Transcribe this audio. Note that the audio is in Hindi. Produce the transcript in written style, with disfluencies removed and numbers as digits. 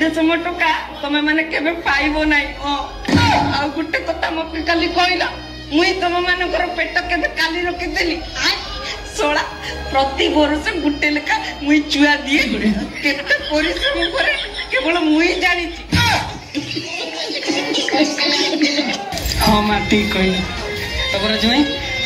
देशम टका तमे माने केबे पाइबो नाही आ गुटे कथा मके काली कहला मुई तम मानकर पेट केबे काली रखि देली सोळा प्रति वर्ष गुटे लेखा मुई चुआ दिए केते परिश्रम करे केवल मुई जानी हाँ माँ ठीक कहला तबर जुई